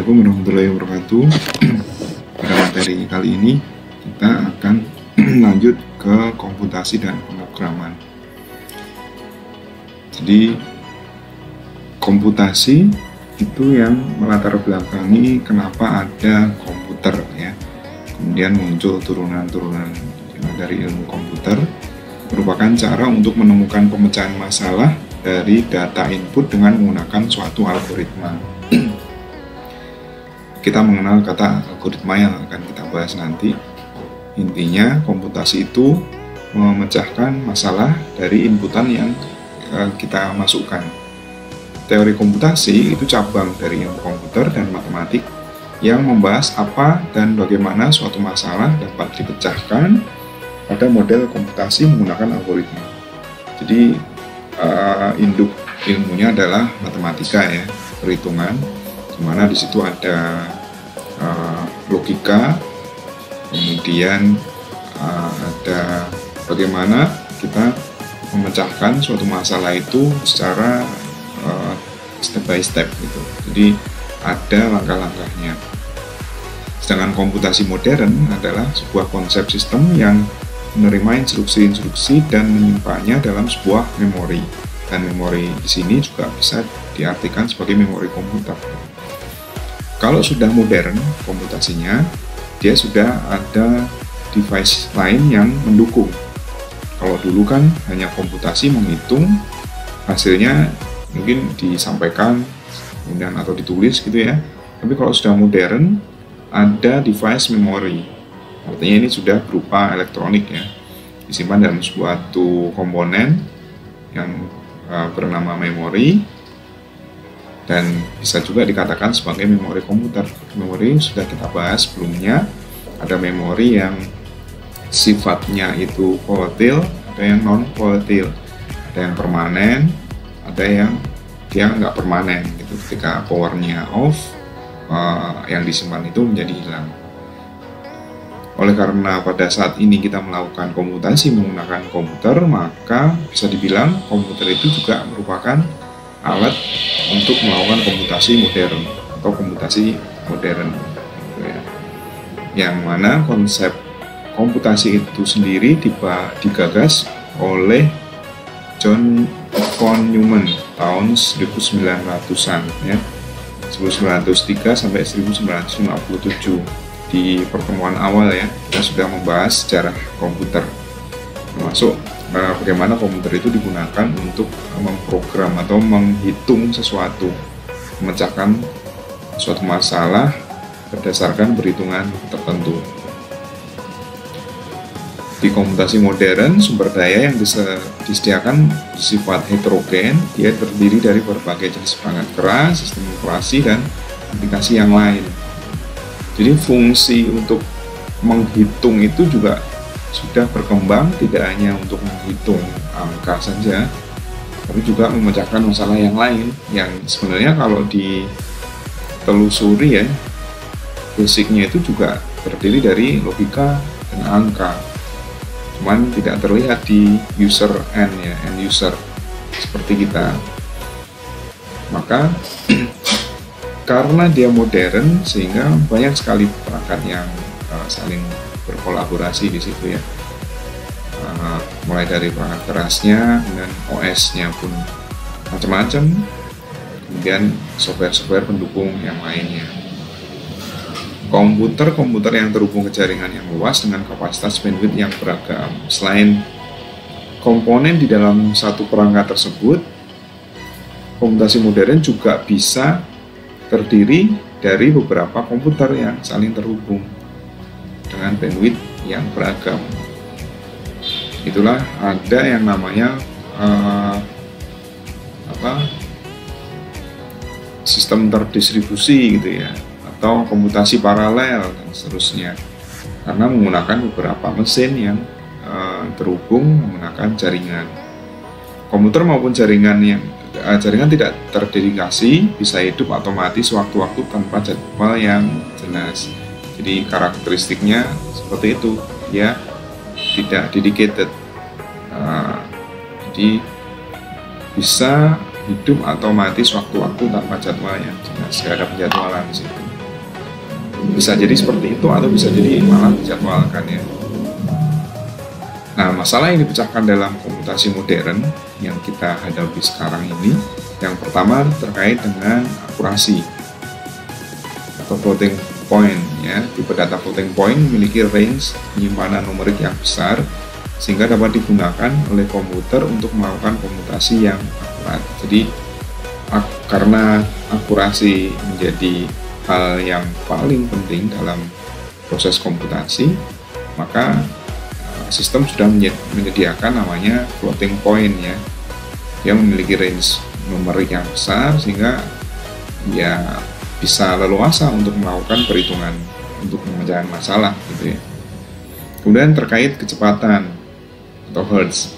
Assalamualaikum warahmatullahi wabarakatuh. Pada materi kali ini kita akan lanjut ke komputasi dan pemrograman. Jadi komputasi itu yang melatar belakangi kenapa ada komputer ya. Kemudian muncul turunan-turunan dari ilmu komputer, merupakan cara untuk menemukan pemecahan masalah dari data input dengan menggunakan suatu algoritma. Kita mengenal kata algoritma yang akan kita bahas nanti. Intinya komputasi itu memecahkan masalah dari inputan yang kita masukkan. Teori komputasi itu cabang dari ilmu komputer dan matematik yang membahas apa dan bagaimana suatu masalah dapat dipecahkan pada model komputasi menggunakan algoritma. Jadi induk ilmunya adalah matematika ya, perhitungan, di mana di situ ada logika, kemudian ada bagaimana kita memecahkan suatu masalah itu secara step by step gitu. Jadi ada langkah-langkahnya. Sedangkan komputasi modern adalah sebuah konsep sistem yang menerima instruksi-instruksi dan menyimpannya dalam sebuah memori. Dan memori di sini juga bisa diartikan sebagai memori komputer. Kalau sudah modern komputasinya, dia sudah ada device lain yang mendukung. Kalau dulu kan hanya komputasi menghitung, hasilnya mungkin disampaikan kemudian atau ditulis gitu ya. Tapi kalau sudah modern, ada device memory. Artinya ini sudah berupa elektronik ya, disimpan dalam suatu komponen yang bernama memori, dan bisa juga dikatakan sebagai memori komputer. Memori sudah kita bahas sebelumnya, ada memori yang sifatnya itu volatile, ada yang non volatile, ada yang permanen, ada yang dia nggak permanen gitu. Ketika powernya off, yang disimpan itu menjadi hilang. Oleh karena pada saat ini kita melakukan komputasi menggunakan komputer, maka bisa dibilang komputer itu juga merupakan alat untuk melakukan komputasi modern atau komputasi modern gitu ya. Yang mana konsep komputasi itu sendiri digagas oleh John von Neumann tahun 1900-an ya, 1903 sampai 1957. Di pertemuan awal ya, kita sudah membahas sejarah komputer, termasuk bagaimana komputer itu digunakan untuk memprogram atau menghitung sesuatu, memecahkan suatu masalah berdasarkan perhitungan tertentu. Di komputasi modern, sumber daya yang disediakan bersifat heterogen, dia terdiri dari berbagai jenis perangkat keras, sistem operasi, dan aplikasi yang lain. Jadi fungsi untuk menghitung itu juga sudah berkembang, tidak hanya untuk menghitung angka saja, tapi juga memecahkan masalah yang lain yang sebenarnya kalau ditelusuri ya, basicnya itu juga terdiri dari logika dan angka, cuman tidak terlihat di user end ya, end user seperti kita. Maka karena dia modern sehingga banyak sekali perangkat yang saling berkolaborasi di situ ya, mulai dari perangkat kerasnya dan OS-nya pun macam-macam, kemudian software-software pendukung yang lainnya. Komputer yang terhubung ke jaringan yang luas dengan kapasitas bandwidth yang beragam. Selain komponen di dalam satu perangkat tersebut, komputasi modern juga bisa terdiri dari beberapa komputer yang saling terhubung dengan bandwidth yang beragam. Itulah ada yang namanya sistem terdistribusi gitu ya, atau komputasi paralel dan seterusnya, karena menggunakan beberapa mesin yang terhubung menggunakan jaringan. Komputer maupun jaringan tidak terdedikasi bisa hidup otomatis waktu-waktu tanpa jadwal yang jelas. Jadi karakteristiknya seperti itu, ya tidak dedicated. Jadi bisa hidup otomatis waktu-waktu tanpa jadwal yang jelas, tidak ada penjadwalan di situ. bisa jadi seperti itu atau bisa jadi malah dijadwalkan ya. Nah, masalah yang dipecahkan dalam komputasi modern yang kita hadapi sekarang ini, yang pertama terkait dengan akurasi atau floating point ya. Tipe data floating point memiliki range penyimpanan numerik yang besar sehingga dapat digunakan oleh komputer untuk melakukan komputasi yang akurat. Jadi karena akurasi menjadi hal yang paling penting dalam proses komputasi, maka sistem sudah menyediakan namanya floating point ya. Dia memiliki range numerik yang besar sehingga ya bisa leluasa untuk melakukan perhitungan untuk memecahkan masalah gitu ya. Kemudian terkait kecepatan atau hertz,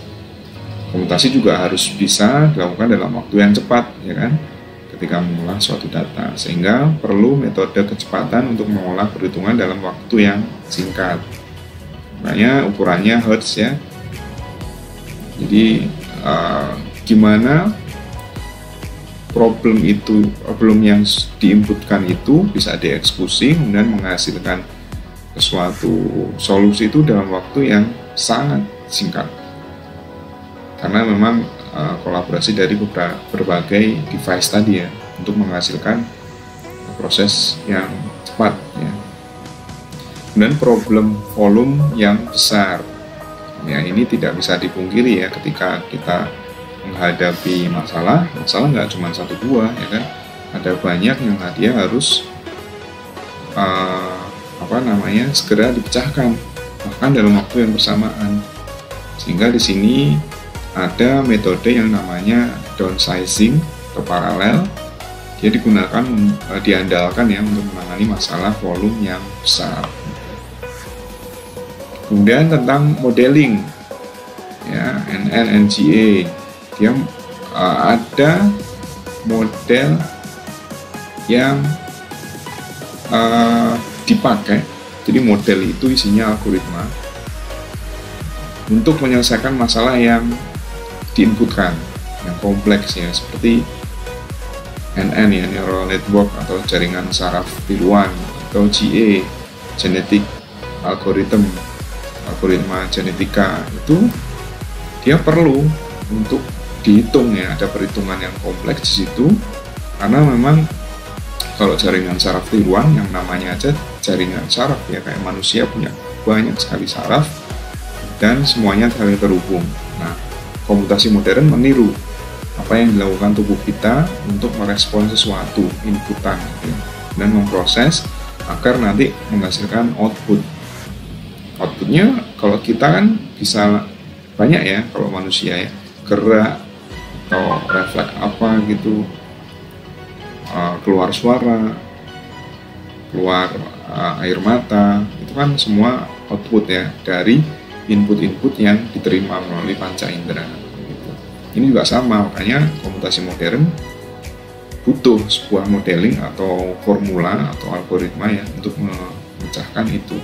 komputasi juga harus bisa dilakukan dalam waktu yang cepat ya kan, ketika mengolah suatu data, sehingga perlu metode kecepatan untuk mengolah perhitungan dalam waktu yang singkat. Makanya ukurannya hertz ya. Jadi gimana problem yang diinputkan itu bisa dieksekusi kemudian menghasilkan suatu solusi itu dalam waktu yang sangat singkat, karena memang kolaborasi dari berbagai device tadi ya untuk menghasilkan proses yang cepat ya. Kemudian problem volume yang besar ya, ini tidak bisa dipungkiri ya, ketika kita menghadapi masalah nggak cuma 1-2 ya kan, ada banyak yang dia harus segera dipecahkan bahkan dalam waktu yang bersamaan, sehingga di sini ada metode yang namanya downsizing atau paralel. Dia diandalkan ya untuk menangani masalah volume yang besar. Kemudian tentang modeling ya, NNNGA, dia ada model yang dipakai. Jadi model itu isinya algoritma untuk menyelesaikan masalah yang diinputkan, yang kompleks ya, seperti NN ya, neural network atau jaringan saraf tiruan, atau GA, genetic algoritma genetika. Itu dia perlu untuk dihitung ya, ada perhitungan yang kompleks di situ, karena memang kalau jaringan saraf tiruan yang namanya aja jaringan saraf ya, kayak manusia punya banyak sekali saraf dan semuanya saling terhubung. Nah, komputasi modern meniru apa yang dilakukan tubuh kita untuk merespon sesuatu inputan gitu, dan memproses agar nanti menghasilkan output. Outputnya kalau kita kan bisa banyak ya, kalau manusia ya, gerak atau refleks apa gitu, keluar suara, keluar air mata, itu kan semua output ya dari input-input yang diterima melalui panca indera gitu. Ini juga sama, makanya komputasi modern butuh sebuah modeling atau formula atau algoritma ya untuk memecahkan itu.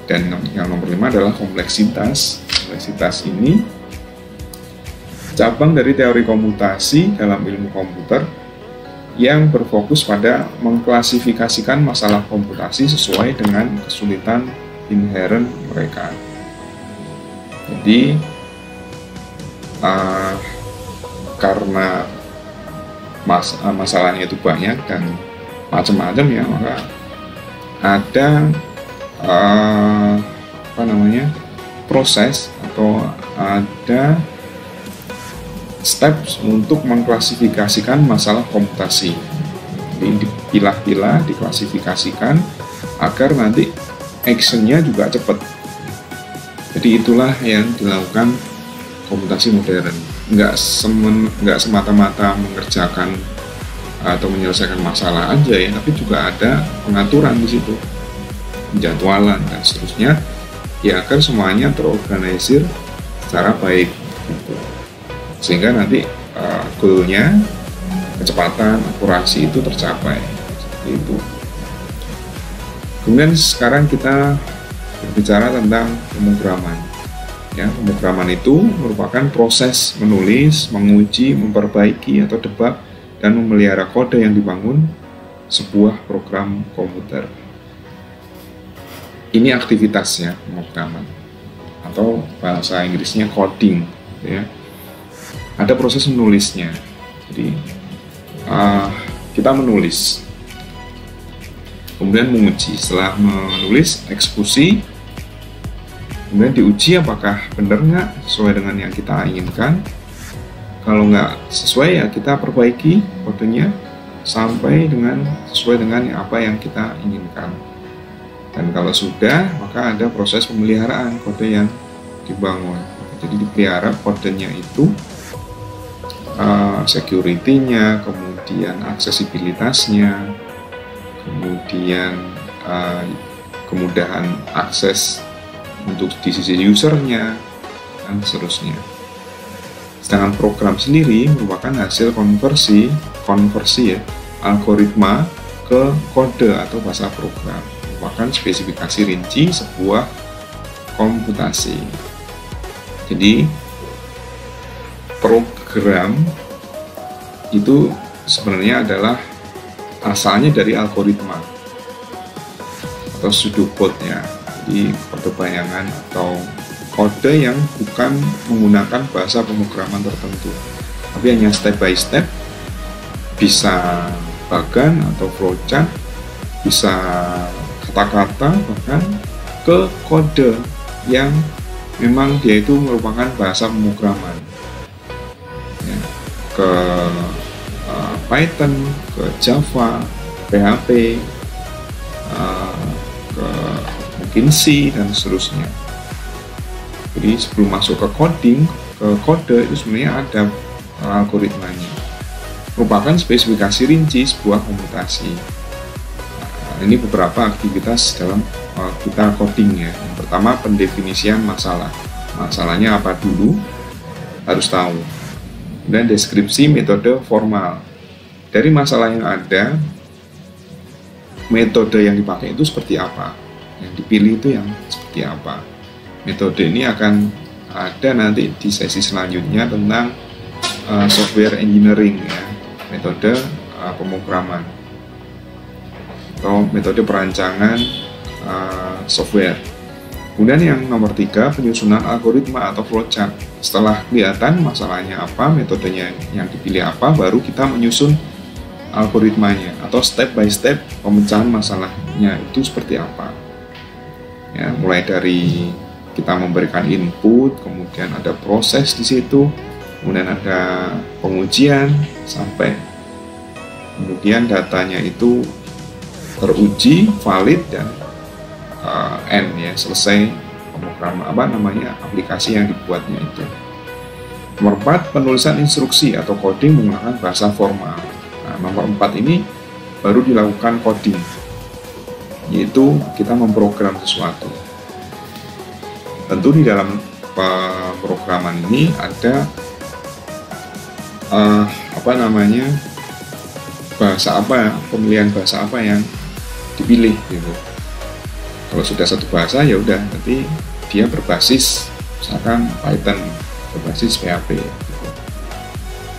Dan yang nomor 5 adalah kompleksitas. Kompleksitas ini cabang dari teori komputasi dalam ilmu komputer yang berfokus pada mengklasifikasikan masalah komputasi sesuai dengan kesulitan inherent mereka. Jadi karena masalahnya itu banyak dan macam-macam ya, maka ada proses atau ada steps untuk mengklasifikasikan masalah komputasi. Jadi dipilah-pilah, diklasifikasikan agar nanti actionnya juga cepat. Jadi itulah yang dilakukan komputasi modern. Nggak semata-mata mengerjakan atau menyelesaikan masalah aja ya, tapi juga ada pengaturan di situ, penjadwalan dan seterusnya, ya agar semuanya terorganisir secara baik gitu. Sehingga nanti goalnya, kecepatan, akurasi itu tercapai seperti itu. Kemudian sekarang kita berbicara tentang pemrograman. Ya, pemrograman itu merupakan proses menulis, menguji, memperbaiki atau debug dan memelihara kode yang dibangun sebuah program komputer. Ini aktivitasnya pemrograman, atau bahasa Inggrisnya coding, ya. Ada proses menulisnya. Jadi kita menulis, kemudian menguji. Setelah menulis, eksekusi, kemudian diuji apakah benar nggak sesuai dengan yang kita inginkan. Kalau nggak sesuai, ya kita perbaiki kodenya sampai dengan sesuai dengan apa yang kita inginkan. Dan kalau sudah, maka ada proses pemeliharaan kode yang dibangun. Jadi dipelihara kodenya itu, security-nya, kemudian aksesibilitasnya, kemudian kemudahan akses untuk di sisi usernya, dan seterusnya. Sedangkan program sendiri merupakan hasil konversi ya, algoritma ke kode atau bahasa program, merupakan spesifikasi rinci sebuah komputasi. Jadi program itu sebenarnya adalah asalnya dari algoritma atau pseudocode ya. Jadi kode bayangan atau kode yang bukan menggunakan bahasa pemrograman tertentu, tapi hanya step by step, bisa bagan atau flowchart, bisa kata-kata, bahkan ke kode yang memang dia itu merupakan bahasa pemrograman ya, ke Python, ke Java, PHP, ke mungkin C, dan seterusnya. Jadi sebelum masuk ke coding, ke kode itu sebenarnya ada algoritmanya, merupakan spesifikasi rinci sebuah komputasi. Ini beberapa aktivitas dalam kita coding ya. Yang pertama, pendefinisian masalah. Masalahnya apa dulu, harus tahu. Dan deskripsi metode formal. Dari masalah yang ada, metode yang dipakai itu seperti apa, yang dipilih itu yang seperti apa. Metode ini akan ada nanti di sesi selanjutnya tentang software engineering ya, metode pemrograman atau metode perancangan software. Kemudian yang nomor 3, penyusunan algoritma atau flowchart. Setelah kelihatan masalahnya apa, metodenya yang dipilih apa, baru kita menyusun algoritmanya atau step by step pemecahan masalahnya itu seperti apa. Ya, mulai dari kita memberikan input, kemudian ada proses di situ, kemudian ada pengujian, sampai kemudian datanya itu teruji, valid, dan end ya, selesai pemrograman aplikasi yang dibuatnya itu. Nomor 4, penulisan instruksi atau coding menggunakan bahasa formal. Nah, nomor 4 ini baru dilakukan coding, yaitu kita memprogram sesuatu. Tentu di dalam pemrograman ini ada pemilihan bahasa apa yang dipilih gitu. Kalau sudah satu bahasa ya udah, nanti dia berbasis misalkan Python, berbasis PHP gitu.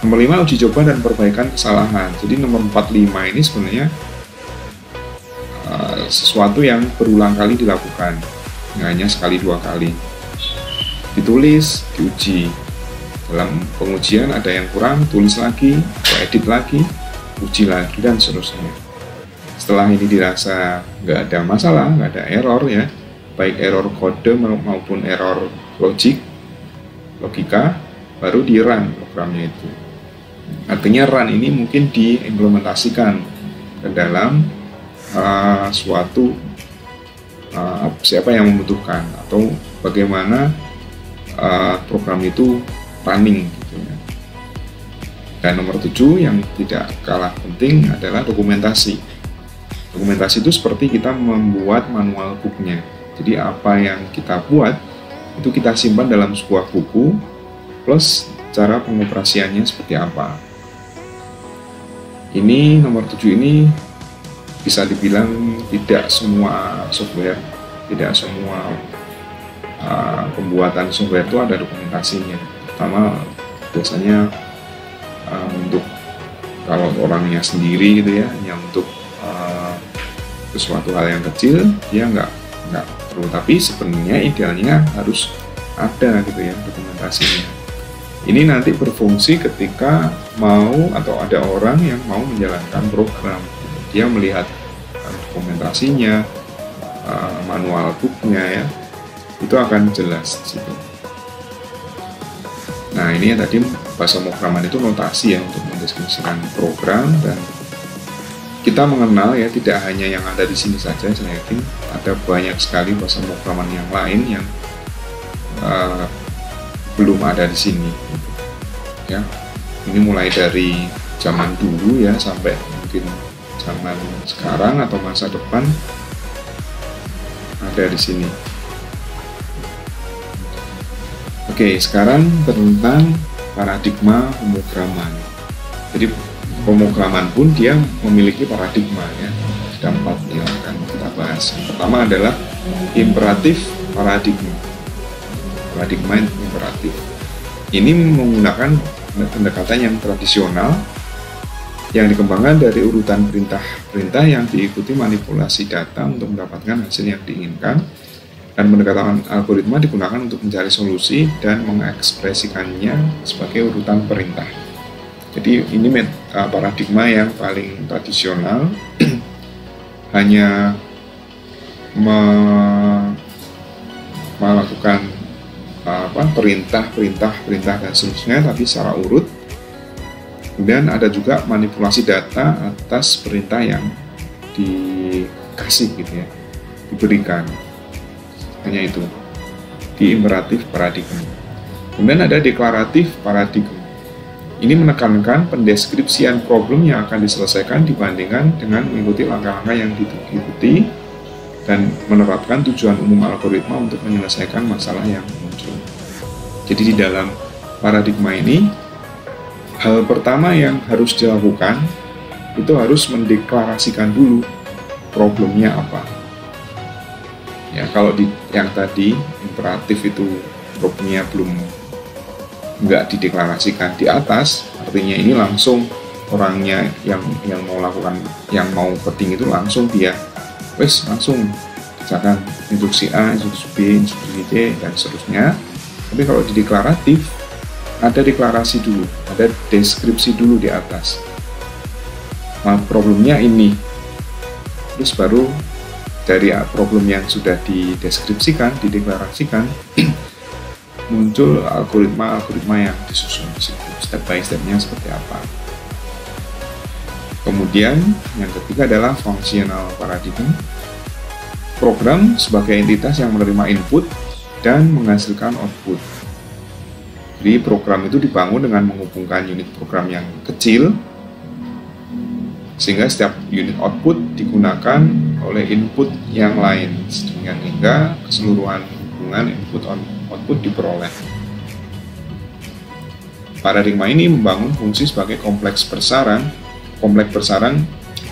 Nomor 5, uji coba dan perbaikan kesalahan. Jadi nomor 45 ini sebenarnya sesuatu yang berulang kali dilakukan, nggak hanya sekali dua kali. Ditulis, diuji. Dalam pengujian ada yang kurang, tulis lagi, edit lagi, uji lagi, dan seterusnya. Setelah ini dirasa nggak ada masalah, nggak ada error ya, baik error kode maupun error logika, baru di run programnya itu. Artinya run ini mungkin diimplementasikan ke dalam suatu siapa yang membutuhkan, atau bagaimana program itu running gitu ya. Dan nomor 7 yang tidak kalah penting adalah dokumentasi. Dokumentasi itu seperti kita membuat manual booknya. Jadi apa yang kita buat itu kita simpan dalam sebuah buku, plus cara pengoperasiannya seperti apa. Ini nomor 7 ini bisa dibilang tidak semua software, tidak semua pembuatan software itu ada dokumentasinya. Pertama biasanya untuk kalau orangnya sendiri gitu ya, hanya untuk sesuatu hal yang kecil dia nggak perlu, tapi sebenarnya idealnya harus ada gitu ya dokumentasinya. Ini nanti berfungsi ketika mau atau ada orang yang mau menjalankan program, dia melihat dokumentasinya, manual booknya ya, itu akan jelas di situ. Nah ini ya tadi bahasa pemrograman itu notasi ya untuk mendeskripsikan program, dan kita mengenal ya tidak hanya yang ada di sini saja, saya yakin ada banyak sekali bahasa pemrograman yang lain yang belum ada di sini gitu. Ya ini mulai dari zaman dulu ya sampai mungkin zaman sekarang atau masa depan ada di sini. Oke, sekarang tentang paradigma pemrograman. Jadi pemrograman pun dia memiliki paradigma ya. Ada 4 yang akan kita bahas. Yang pertama adalah imperatif paradigma. Paradigma imperatif. Ini menggunakan pendekatan yang tradisional yang dikembangkan dari urutan perintah-perintah yang diikuti manipulasi data untuk mendapatkan hasil yang diinginkan, dan pendekatan algoritma digunakan untuk mencari solusi dan mengekspresikannya sebagai urutan perintah. Jadi ini paradigma yang paling tradisional, hanya melakukan perintah dan seterusnya, tapi secara urut. Kemudian ada juga manipulasi data atas perintah yang dikasih gitu ya, diberikan. Hanya itu di imperatif paradigma. Kemudian ada deklaratif paradigma. Ini menekankan pendeskripsian problem yang akan diselesaikan dibandingkan dengan mengikuti langkah-langkah yang diikuti, dan menerapkan tujuan umum algoritma untuk menyelesaikan masalah yang muncul. Jadi di dalam paradigma ini, hal pertama yang harus dilakukan itu harus mendeklarasikan dulu problemnya apa. Ya, kalau di yang tadi imperatif itu problemnya belum nggak dideklarasikan di atas, artinya ini langsung orangnya yang mau lakukan, yang mau coding itu langsung dia langsung misalkan instruksi A, instruksi B, instruksi C dan seterusnya. Tapi kalau di deklaratif ada deklarasi dulu, ada deskripsi dulu di atas. Nah, problemnya ini, terus baru dari problem yang sudah dideskripsikan, dideklarasikan, muncul algoritma yang disusun di situ, step by stepnya seperti apa. Kemudian yang ketiga adalah functional paradigm. Program sebagai entitas yang menerima input dan menghasilkan output. Jadi program itu dibangun dengan menghubungkan unit program yang kecil, sehingga setiap unit output digunakan oleh input yang lain, sehingga keseluruhan hubungan input-output diperoleh. Paradigma ini membangun fungsi sebagai kompleks persaran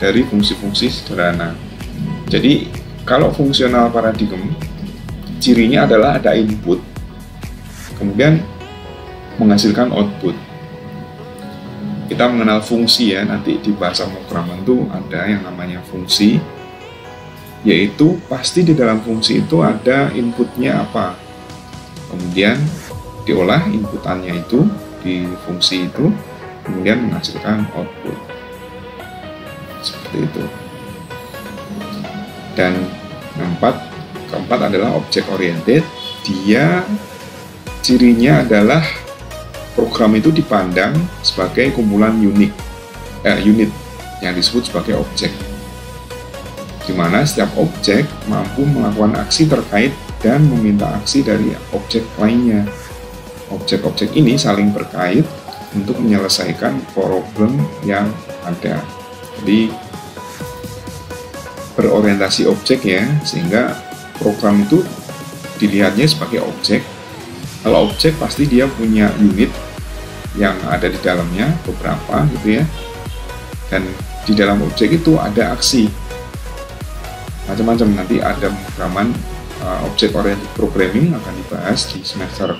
dari fungsi-fungsi sederhana. Jadi kalau fungsional paradigm, cirinya adalah ada input, kemudian menghasilkan output. Kita mengenal fungsi ya, nanti di bahasa pemrograman itu ada yang namanya fungsi, yaitu pasti di dalam fungsi itu ada inputnya apa, kemudian diolah inputannya itu di fungsi itu, kemudian menghasilkan output. Seperti itu. Dan keempat adalah object oriented. Dia cirinya adalah program itu dipandang sebagai kumpulan unit yang disebut sebagai objek, di mana setiap objek mampu melakukan aksi terkait dan meminta aksi dari objek lainnya. Objek-objek ini saling berkait untuk menyelesaikan problem yang ada. Jadi berorientasi objek ya, sehingga program itu dilihatnya sebagai objek. Kalau objek pasti dia punya unit yang ada di dalamnya, beberapa gitu ya, dan di dalam objek itu ada aksi macam-macam. Nanti ada pemrograman object oriented programming akan dibahas di semester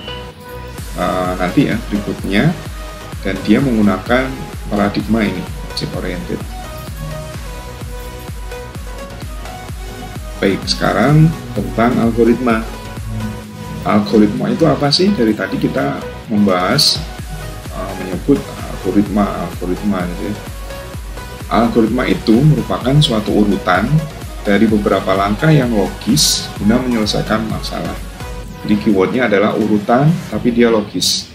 nanti ya berikutnya, dan dia menggunakan paradigma ini, object oriented. Baik, sekarang tentang algoritma. Algoritma itu apa sih? Dari tadi kita membahas menyebut algoritma gitu ya. Algoritma itu merupakan suatu urutan dari beberapa langkah yang logis guna menyelesaikan masalah. Jadi keywordnya adalah urutan, tapi dia logis.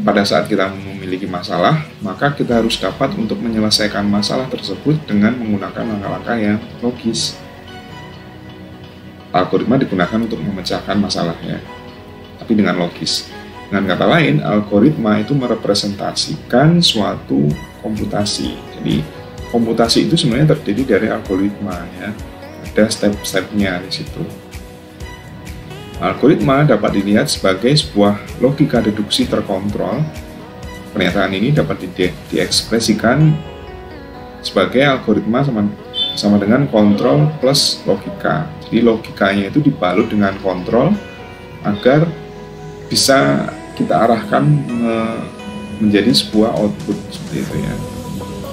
Pada saat kita memiliki masalah, maka kita harus dapat untuk menyelesaikan masalah tersebut dengan menggunakan langkah-langkah yang logis. Algoritma digunakan untuk memecahkan masalahnya, tapi dengan logis. Dengan kata lain, algoritma itu merepresentasikan suatu komputasi. Jadi, komputasi itu sebenarnya terdiri dari algoritma, ya. Ada step-stepnya di situ. Algoritma dapat dilihat sebagai sebuah logika deduksi terkontrol. Pernyataan ini dapat diekspresikan sebagai algoritma sama dengan kontrol plus logika. Jadi logikanya itu dibalut dengan kontrol agar bisa kita arahkan menjadi sebuah output seperti itu ya.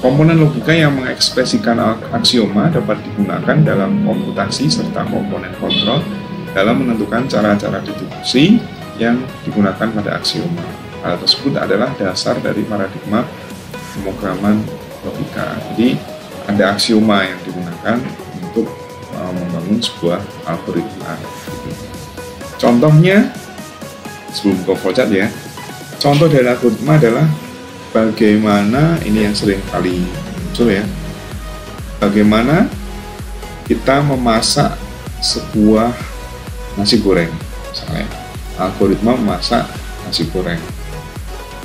Komponen logika yang mengekspresikan aksioma dapat digunakan dalam komputasi serta komponen kontrol dalam menentukan cara-cara deduksi yang digunakan pada aksioma. Hal tersebut adalah dasar dari paradigma pemrograman logika. Jadi ada aksioma yang digunakan untuk membangun sebuah algoritma. Contohnya, sebelum ke flowchart ya, contoh dari algoritma adalah bagaimana, ini yang sering kali muncul ya, bagaimana kita memasak sebuah nasi goreng. Misalnya, algoritma memasak nasi goreng.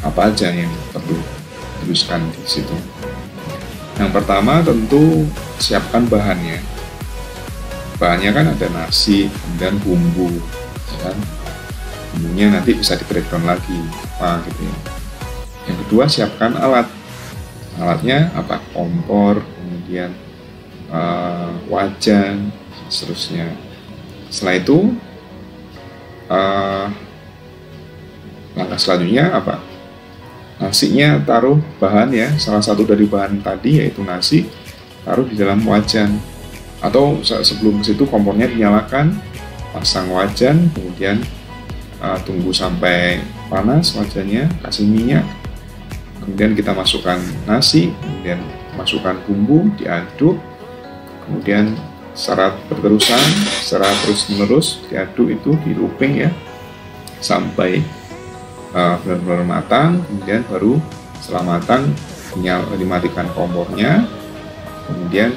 Apa aja yang perlu dituliskan di situ? Yang pertama tentu siapkan bahannya. Bahannya kan ada nasi, kemudian bumbu, kan? Bumbunya nanti bisa di breakdown lagi, apa gitu ya. Yang kedua siapkan alat. Alatnya apa? Kompor, kemudian wajan, seterusnya. Setelah itu langkah selanjutnya apa? Nasinya taruh bahan ya, salah satu dari bahan tadi yaitu nasi, taruh di dalam wajan. Atau sebelum ke situ kompornya dinyalakan, pasang wajan, kemudian tunggu sampai panas wajannya, kasih minyak, kemudian kita masukkan nasi, kemudian masukkan bumbu, diaduk, kemudian secara berterusan, secara terus-menerus diaduk itu, di looping ya, sampai benar-benar matang. Kemudian baru setelah matang dimatikan kompornya, kemudian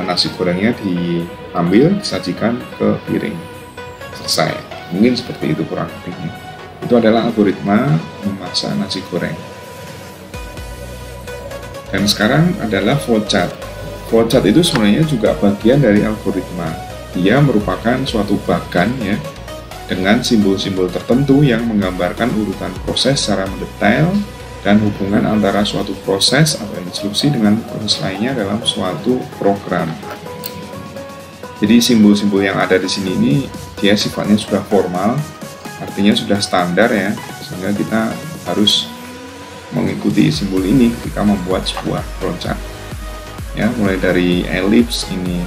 nasi gorengnya diambil, disajikan ke piring, selesai. Mungkin seperti itu kurang lebihnya. Itu adalah algoritma memasak nasi goreng. Dan sekarang adalah flowchart. Flowchart itu sebenarnya juga bagian dari algoritma. Dia merupakan suatu bagan ya, dengan simbol-simbol tertentu yang menggambarkan urutan proses secara mendetail dan hubungan antara suatu proses atau instruksi dengan proses lainnya dalam suatu program. Jadi simbol-simbol yang ada di sini ini dia sifatnya sudah formal, artinya sudah standar ya, sehingga kita harus mengikuti simbol ini ketika membuat sebuah flowchart. Ya, mulai dari ellipse ini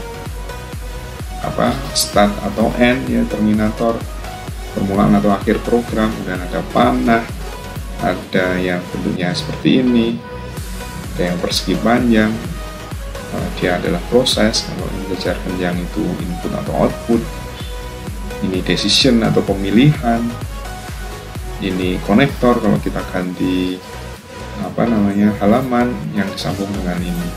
apa, start atau end ya, terminator, permulaan atau akhir program, kemudian ada panah, ada yang bentuknya seperti ini, ada yang persegi panjang, dia adalah proses, kalau ini kejar panjang itu input atau output, ini decision atau pemilihan, ini konektor kalau kita ganti apa namanya halaman yang disambung dengan ini.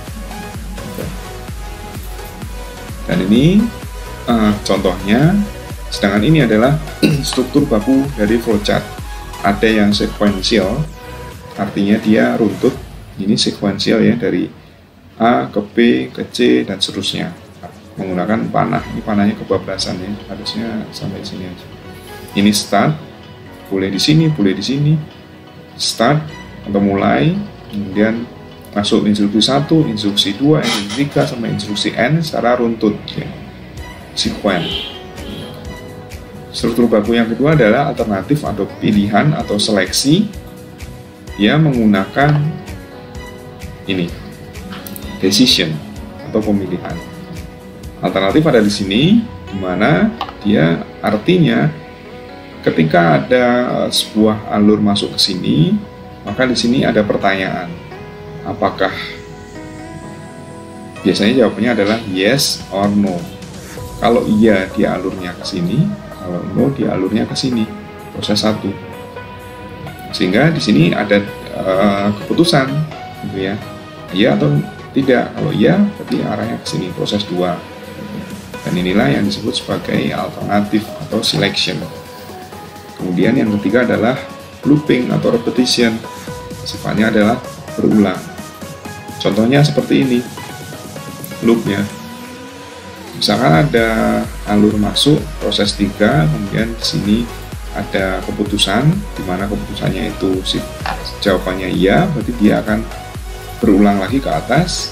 Dan ini contohnya, sedangkan ini adalah struktur baku dari flowchart. Ada yang sekuensial, artinya dia runtut, ini sekuensial ya, dari A ke B ke C dan seterusnya, menggunakan panah. Ini panahnya kebablasan ya, harusnya sampai sini aja. Ini start, boleh di sini, boleh di sini. Start atau mulai, kemudian masuk instruksi 1, instruksi 2, instruksi 3, sampai instruksi N secara runtut ya. Sekuen. Struktur baku yang kedua adalah alternatif atau pilihan atau seleksi. Dia menggunakan ini, decision atau pemilihan. Alternatif ada di sini, di mana dia artinya ketika ada sebuah alur masuk ke sini, maka di sini ada pertanyaan. Apakah biasanya jawabannya adalah yes or no. Kalau iya, dia alurnya ke sini, kalau no, dia alurnya ke sini. Proses 1. Sehingga di sini ada keputusan, gitu ya. Iya atau tidak. Kalau iya, berarti arahnya ke sini. Proses 2. Dan inilah yang disebut sebagai alternatif atau selection. Kemudian yang ketiga adalah looping atau repetition. Sifatnya adalah berulang. Contohnya seperti ini. Loopnya. Misalkan ada alur masuk proses 3, kemudian di sini ada keputusan, di mana keputusannya itu jawabannya iya, berarti dia akan berulang lagi ke atas,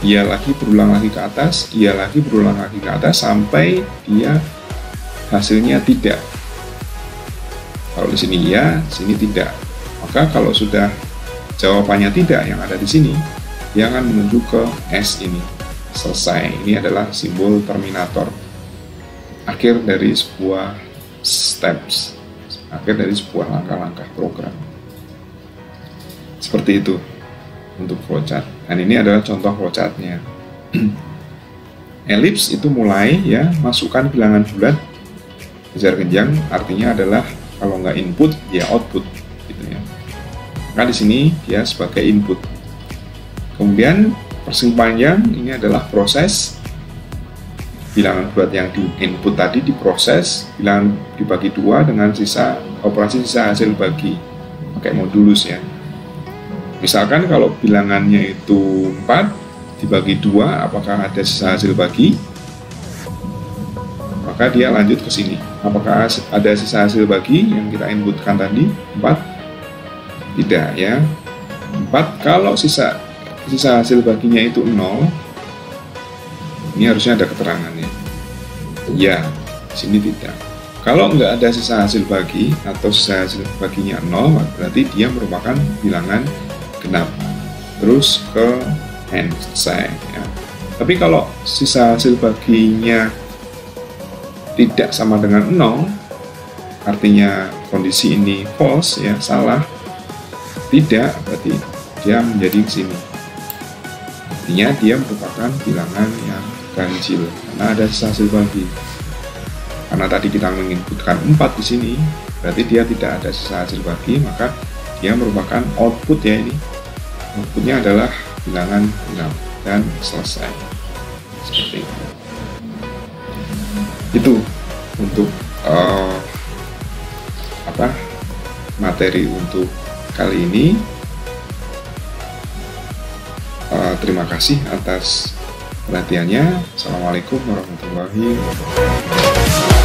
iya lagi berulang lagi ke atas, iya lagi berulang lagi ke atas sampai dia hasilnya tidak. Kalau di sini iya, di sini tidak. Maka kalau sudah jawabannya tidak yang ada di sini, dia akan menuju ke S ini. Selesai. Ini adalah simbol terminator, akhir dari sebuah steps, akhir dari sebuah langkah-langkah program. Seperti itu untuk flowchart. Dan ini adalah contoh flowchartnya. Elips itu mulai ya, masukkan bilangan bulat, kejar genjang, artinya adalah kalau nggak input dia output, gitu ya. Maka di sini dia sebagai input. Kemudian persing panjang ini adalah proses, bilangan bulat yang di input tadi diproses, bilangan dibagi 2 dengan sisa operasi sisa hasil bagi pakai modulus ya. Misalkan kalau bilangannya itu 4 dibagi 2, apakah ada sisa hasil bagi? Maka dia lanjut ke sini. Apakah ada sisa hasil bagi yang kita inputkan tadi? 4? Tidak ya. 4 kalau sisa hasil baginya itu 0, ini harusnya ada keterangannya. Ya, sini tidak. Kalau nggak ada sisa hasil bagi atau sisa hasil baginya 0, berarti dia merupakan bilangan genap. Terus ke N, selesai. Ya. Tapi kalau sisa hasil baginya tidak sama dengan 0, artinya kondisi ini false, ya salah. Tidak, berarti dia menjadi sini. Artinya dia merupakan bilangan yang ganjil karena ada sisa hasil bagi. Karena tadi kita menginputkan 4 di sini, berarti dia tidak ada sisa hasil bagi, maka dia merupakan output ya ini. Outputnya adalah bilangan 6 dan selesai. Seperti itu. Itu untuk materi untuk kali ini. Terima kasih atas perhatiannya. Assalamualaikum warahmatullahi wabarakatuh.